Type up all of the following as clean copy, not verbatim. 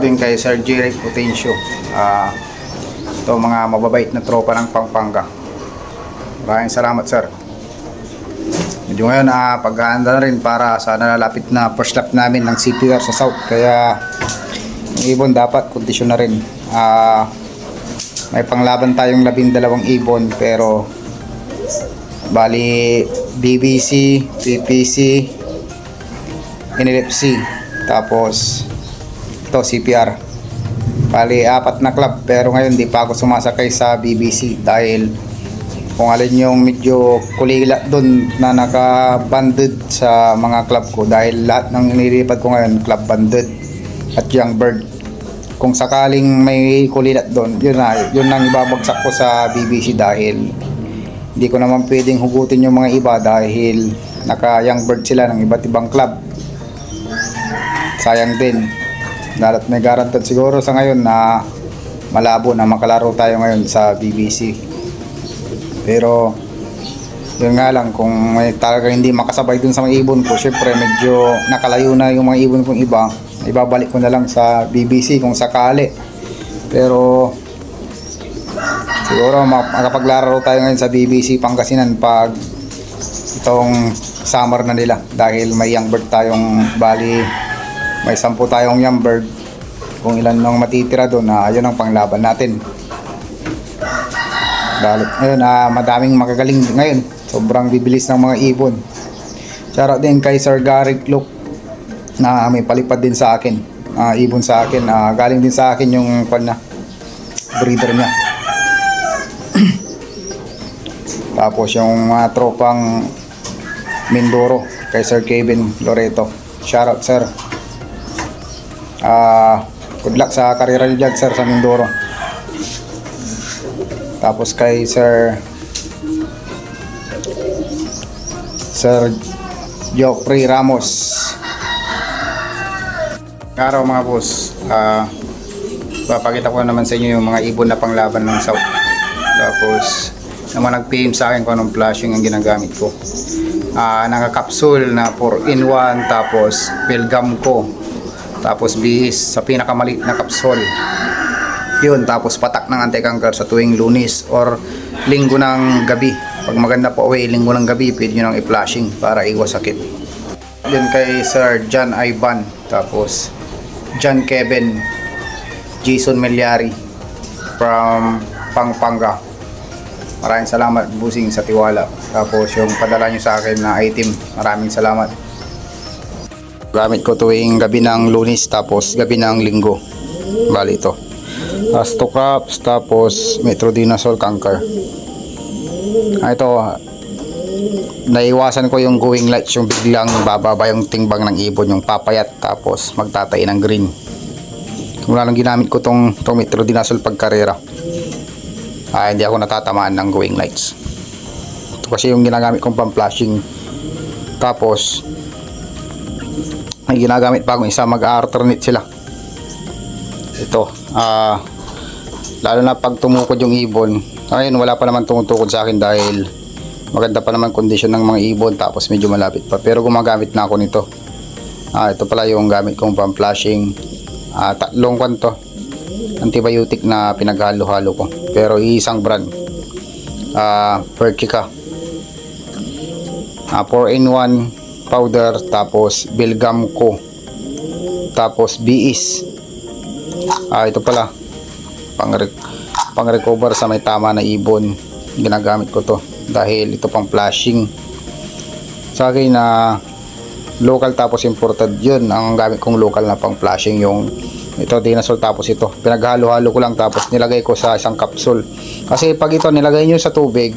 din kay Sir Jerry Potencio. Ito mga mababait na tropa ng Pampanga. Maraming salamat, sir. Medyo ngayon paghahanda na rin para sa nalalapit na first lap namin ng CPR sa South. Kaya yung ibon dapat kondisyon na rin. May panglaban tayong 12 ibon, pero bali BBC, PPC, NLFC, tapos ito CPR. Bali 4 na club, pero ngayon di pa ako sumasakay sa BBC dahil kung alin yung medyo kulila doon na naka-banded sa mga club ko, dahil lahat ng inilipad ko ngayon club banded at young bird. Kung sakaling may kulilat doon, yun nang ibabagsak ko sa BBC, dahil hindi ko naman pwedeng hugutin yung mga iba dahil naka young bird sila ng iba't ibang club. Sayang din. Dapat may guaranteed siguro sa ngayon na malabo na makalaro tayo ngayon sa BBC. Pero yun nga lang, kung may talaga hindi makasabay dun sa mga ibon ko, syempre medyo nakalayo na yung mga ibon kong iba, ibabalik ko na lang sa BBC kung sakali. Pero siguro makapaglaro tayo ngayon sa BBC Pangasinan pag itong summer na nila, dahil may young bird tayong, bali may 10 tayong young bird. Kung ilan nang matitira doon, ayun ang panglaban natin. Ngayon madaming magagaling ngayon, sobrang bibilis ng mga ibon. Shoutout din kay Sir Gary Look na may palipad din sa akin, ibon sa akin, galing din sa akin yung breeder niya. Tapos yung mga tropang Mindoro kay Sir Kevin Loreto, shoutout sir. Good luck sa karera niyo dyan, sir, sa Mindoro. Tapos kay Sir Geoffrey Ramos. Araw mga boss, papakita ko naman sa inyo yung mga ibon na panglaban ng South. Tapos naman nag-PM sa akin kung anong flashing ang ginagamit ko. Naka-capsule na 4-in-1, tapos Pilgam ko, tapos BS sa pinakamaliit na capsule. Yun, tapos patak ng anti-cancer sa tuwing Lunes or Linggo ng gabi. Pag maganda po away, Linggo ng gabi, pwede nyo nang i-flashing para iwas sakit. Yun kay Sir John Ivan, tapos John Kevin, Jason Melyari from Pampanga. Maraming salamat, busing, sa tiwala. Tapos yung padala nyo sa akin na item, maraming salamat. Gamit ko tuwing gabi ng Lunes, tapos gabi ng Linggo. Bali ito Astocraps, tapos Metrodinasol Canker. Ito, naiwasan ko yung going lights, yung biglang bababa yung tingbang ng ibon, yung papayat tapos magtatay ng green. Mula nang ginamit ko tong Metrodinasol pagkarera, hindi ako natatamaan ng going lights. Ito kasi yung ginagamit kong pang flashing. Tapos may ginagamit pa akong isa, mag-alternate sila. Ito, lalo na pag tumukod yung ibon. Ngayon wala pa naman tumutukod sa akin dahil maganda pa naman kondisyon ng mga ibon, tapos medyo malapit pa, pero gumagamit na ako nito. Ito pala yung gamit kong pang flashing. 3 kwanto antibiotic na pinaghalo-halo ko, pero isang brand, Perchica, 4-in-1 powder, tapos Bilgam ko, tapos BS. Ito pala pang recover sa may tama na ibon, ginagamit ko to dahil ito pang flashing sa akin na local, tapos imported. Yun ang gamit kong local na pang flashing, yung ito Dinasol, tapos ito pinaghalo-halo ko lang, tapos nilagay ko sa isang capsule. Kasi pag ito nilagay nyo sa tubig,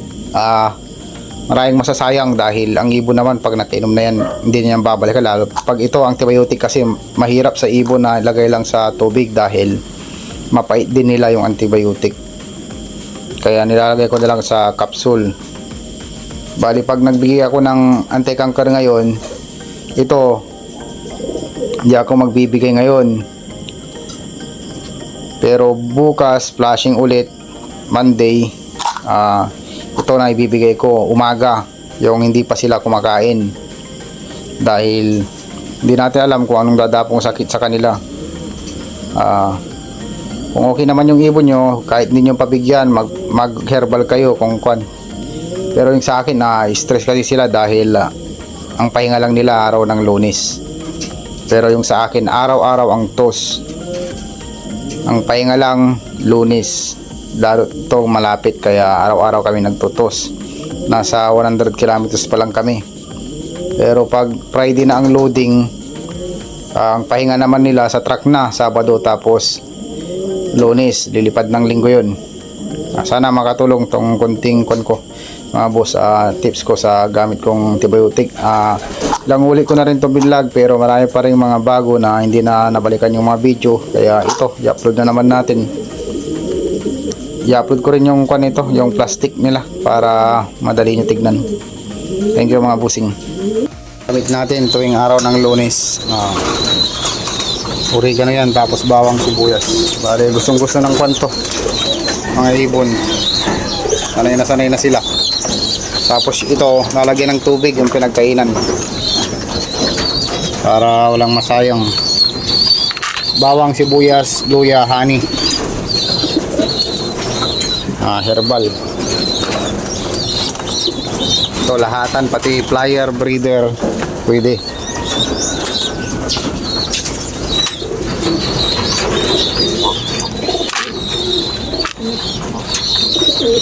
maraming masasayang, dahil ang ibon naman pag nakinom na yan, hindi niyan babalik. Lalo pag ito antibiotic, kasi mahirap sa ibon na ilagay lang sa tubig dahil mapait din nila yung antibiotic. Kaya nilalagay ko na lang sa capsule. Bali pag nagbigay ako ng anti-cancer ngayon, ito hindi ako magbibigay ngayon, pero bukas flashing ulit, Monday. Ito na ibibigay ko umaga, yung hindi pa sila kumakain, dahil hindi natin alam kung anong dadapong sakit sa kanila. Kung okay naman yung ibon nyo, kahit hindi nyo pabigyan, mag herbal kayo kung kwan. Pero yung sa akin, stress kasi sila dahil ang pahinga lang nila araw ng Lunes. Pero yung sa akin, araw-araw ang tos. Ang pahinga lang Lunes. Lalo ito malapit, kaya araw-araw kami nagtutos. Nasa 100 kilometers pa lang kami. Pero pag Friday na ang loading, ang pahinga naman nila sa truck na Sabado, tapos Lunes, lilipad ng Linggo yun. Sana makatulong tong konting kon ko, mga boss, tips ko sa gamit kong antibiotic. Lang uli ko na rin to binlog, pero marami pa rin mga bago na hindi na nabalikan yung mga video, kaya ito, i-upload na naman natin. I-upload ko rin yung kwan ito, yung plastic nila, para madali nyo tignan. Thank you mga busing. Gamit natin tuwing araw ng Lunes, oregano yan, tapos bawang sibuyas. Bale, gustong gusto ng kwanto mga ibon, sanay na sila. Tapos ito, lalagyan ng tubig yung pinagkainan para walang masayang. Bawang sibuyas, luya, honey, herbal. Ito lahatan, pati flyer, breeder, pwede.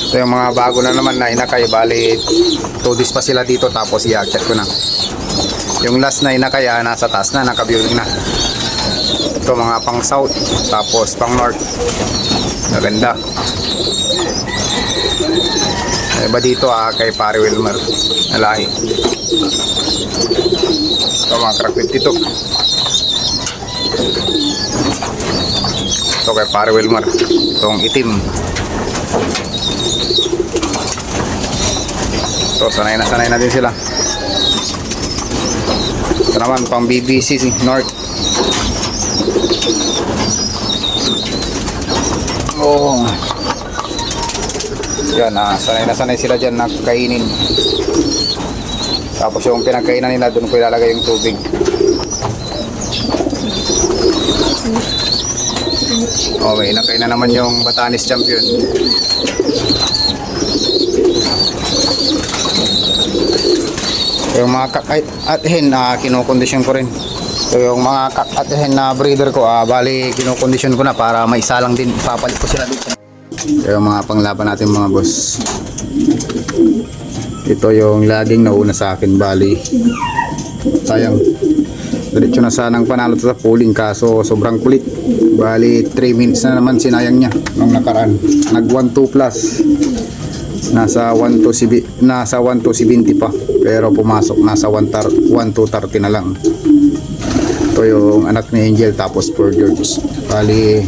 Ito yung mga bago na naman na inakay. Bali 2 days pa sila dito, tapos i-check ko na. Yung last na inakay, nasa taas na, nakabuilding na. Ito mga pang south, tapos pang north. Maganda. Iba dito kay Pare Wilmer na lahi. Ito mga crack 52. Ito kay Pare Wilmer, itong itim. So sanay na din sila. Ito naman pang BBC North. Oh, yan, sanay sila dyan nakainin. Tapos yung pinagkainan nila, doon ko ilalagay yung tubig. Okay, inakay na naman yung Batanes Champion. Yung mga kak at hen, kinokondisyon ko rin. So yung mga kak at hen na breeder ko, bali kinokondisyon ko na para maisa lang din, papalit ko sila dito. Yung mga panglaban natin mga boss, ito yung laging nauna sa akin. Bali sayang, diretso na sanang panalo sa pooling, kaso sobrang kulit. Bali 3 minutes na naman sinayang niya nung nakaraan. Nag 1-2 plus, nasa 1-270 pa, pero pumasok nasa 1-230 na lang. Ito yung anak ni Angel, tapos Pearl George. Bali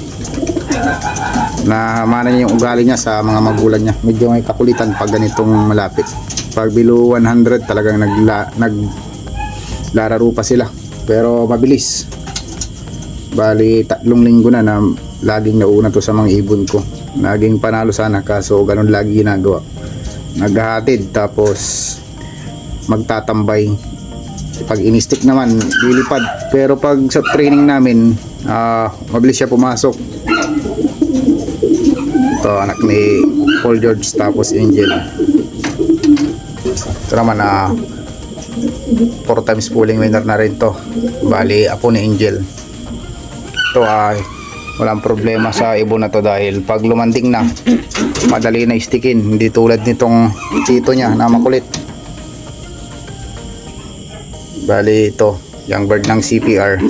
namana niya yung ugali niya sa mga magulang niya. Medyo may kakulitan pag ganitong malapit. Pag below 100 talagang naglararo pa sila, pero mabilis. Bali 3 linggo na laging nauna to sa mga ibon ko. Naging panalo sana, kaso ganun lagi ginagawa. Naghahatid tapos magtatambay. Pag in-stick naman lilipad, pero pag sa training namin, mabilis siya pumasok. Ito anak ni Paul George, tapos Angel. Ito naman 4 times pooling winner na rin to. Bali apo ni Angel. Ito walang problema sa ibon na to, dahil pag lumanding na madali na istikin, hindi tulad nitong tito niya na makulit. Bali ito young bird ng CPR,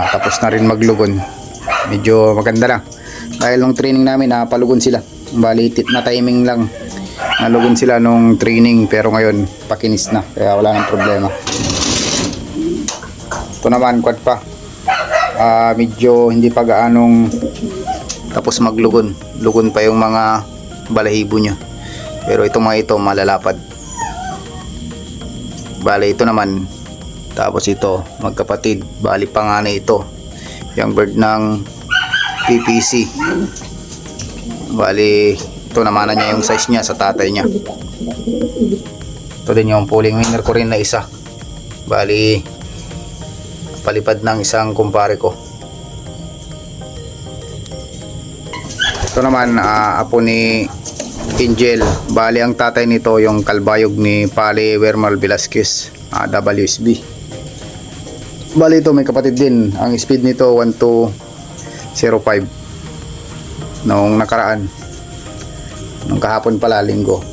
tapos na rin maglugon. Medyo maganda lang dahil nung training namin palugon sila. Bali na timing lang, nalugon sila nung training, pero ngayon pakinis na, kaya wala nang problema. Ito naman quad pa, medyo hindi pa gaanong tapos maglugon. Lugon pa yung mga balahibo nya, pero itong mga ito malalapad. Bali ito naman, tapos ito magkapatid. Bali panganay ito, young bird ng PPC. Bali ito naman niya yung size niya sa tatay niya. Ito din yung pooling winner ko rin na isa. Bali palipad ng isang kumpare ko. Ito naman apo ni Angel. Bali ang tatay nito yung kalbayog ni Pali Wermal Velasquez, WSB. Bali ito may kapatid din. Ang speed nito 1205 noong nakaraan, nung kahapon pala, linggo.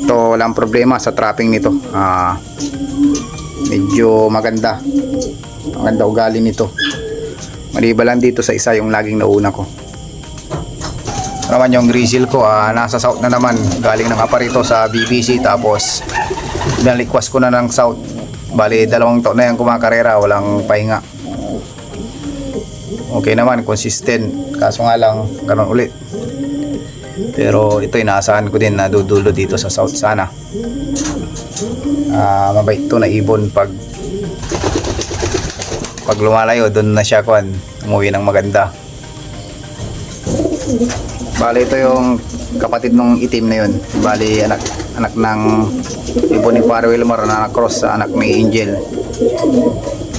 Ito walang problema sa trapping nito. Medyo maganda ugali nito. Maliba lang dito sa isa yung laging nauna ko. Naman yung grizzle ko, nasa south na naman, galing ng aparito sa BBC, tapos binalikwas ko na ng south. Bali 2 taon na yung kumakarera, walang pahinga. Okay naman, consistent, kaso nga lang karon ulit. Pero ito inaasahan ko din na dudulo dito sa south sana. Mabait to na ibon. Pag lumalayo doon na siya umuwi ng maganda. Bali ito yung kapatid nung itim na yun. Bali anak ng ibon ni Pare Wilmar na cross sa anak ni Angel.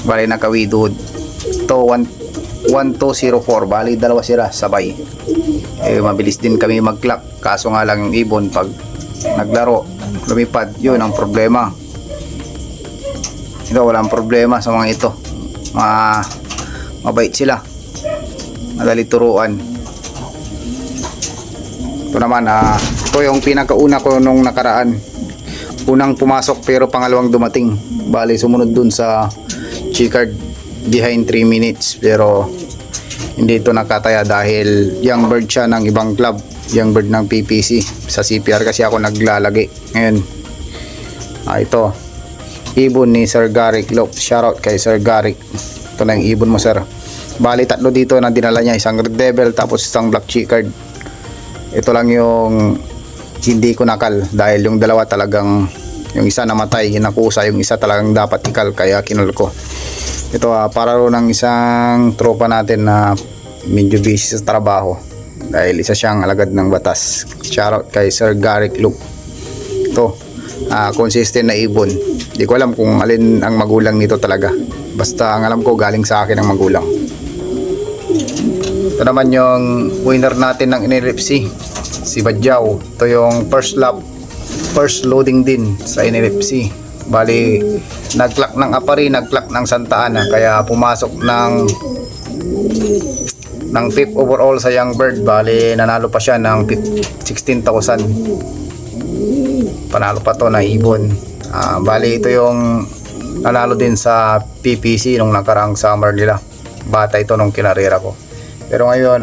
Bali naka-widowhood. Ito 1204. Bali 2 sila sabay. Mabilis din kami mag-clock. Kaso nga lang yung ibon pag naglaro, lumipad, yun ang problema. Ito walang problema sa mga ito. Mabait sila, madali turuan. Ito naman, ito yung pinakauna ko nung nakaraan. Unang pumasok pero pangalawang dumating. Bali sumunod dun sa checkered behind 3 minutes, pero hindi ito nakataya dahil young bird siya ng ibang club, young bird ng PPC. Sa CPR kasi ako naglalagay ngayon. Ito ibon ni Sir Garrick Lopes. Shoutout kay Sir Garrick. Ito na yung ibon mo, sir. Bali 3 dito na dinala niya, isang red devil tapos isang black checkered. Ito lang yung hindi ko nakal dahil yung dalawa talagang, yung isa namatay, nakusa, yung isa talagang dapat ikal, kaya kinul ko. Ito para ro ng isang tropa natin na medyo busy sa trabaho dahil isa siyang alagad ng batas. Shoutout kay Sir Garrick Luke. Ito consistent na ibon. Di ko alam kung alin ang magulang nito talaga, basta ang alam ko galing sa akin ang magulang. Ito naman yung winner natin ng NLFC, si Badjaw. Ito yung first loading din sa NLFC. Bali nag-clock ng Apari, nag-clock ng Santa Ana, kaya pumasok ng 5th overall sa young bird. Bali nanalo pa siya ng 16,000. Panalo pa to na ibon. Bali ito yung nanalo din sa PPC nung nakarang summer nila. Bata ito nung kinarera ko. Pero ngayon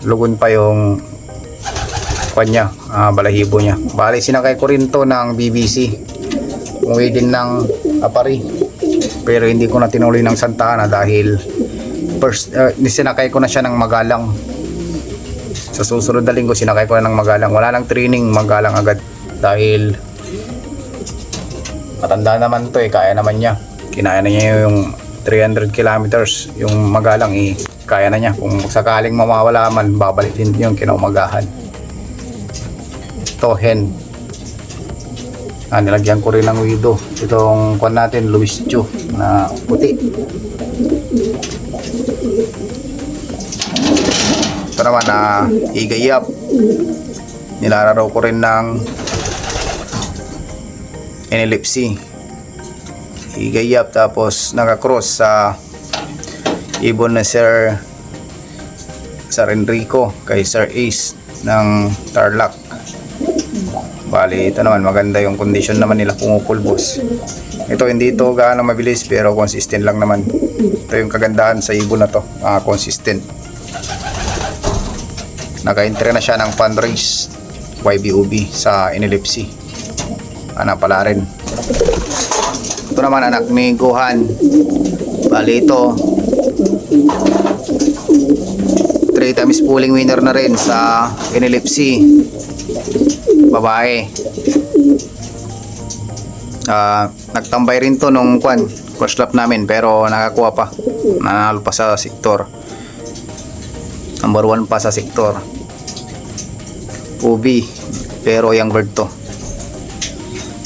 lugon pa yung kanya, balahibo niya. Bali sinakay ko rin to ng BBC. Umuwi din ng Apari, pero hindi ko na tinuloy ng Santa Ana dahil sinakay ko na siya ng Magalang. Sa susunod na linggo sinakay ko na ng Magalang. Wala nang training, Magalang agad dahil matanda naman to, kaya naman niya. Kinaya na niya yung 300 kilometers. Yung Magalang kaya na niya. Kung sakaling mamawala man, babalik din yung kinaumagahan. Ito hen, nilagyan ko rin ng widow. Itong kwan natin, Louis Chu na puti. Ito naman igayap, nilalaro ko rin ng NLFC. Igayap, tapos nakakross sa ibon na Sir Enrico kay Sir Ace ng Tarlac. Bali ito naman maganda yung condition naman nila, pumupulbos. Ito hindi ito gaano mabilis pero consistent lang naman. Ito yung kagandahan sa ibon na to, consistent. Naka-enter na siya ng fundraise YBOB sa NLFC. Pala rin. Ito naman anak ni Gohan. Bali ito 3 times pulling winner na rin sa NLFC. Babae. Nagtambay rin to nung first lap namin, pero nakakuha pa, nanalo pa sa sektor, number 1 pa sa sektor. Ubi, pero young bird to.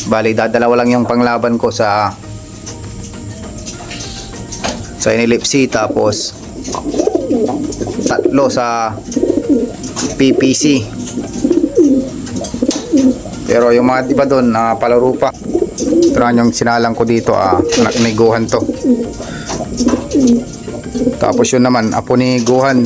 Bali dadalawa lang yung panglaban ko sa sa NLFC, tapos 3 sa PPC. Pero yung mga iba doon palaro pa. Pero yung sinalang ko dito anak ni Gohan to. Tapos yun naman apo ni Gohan,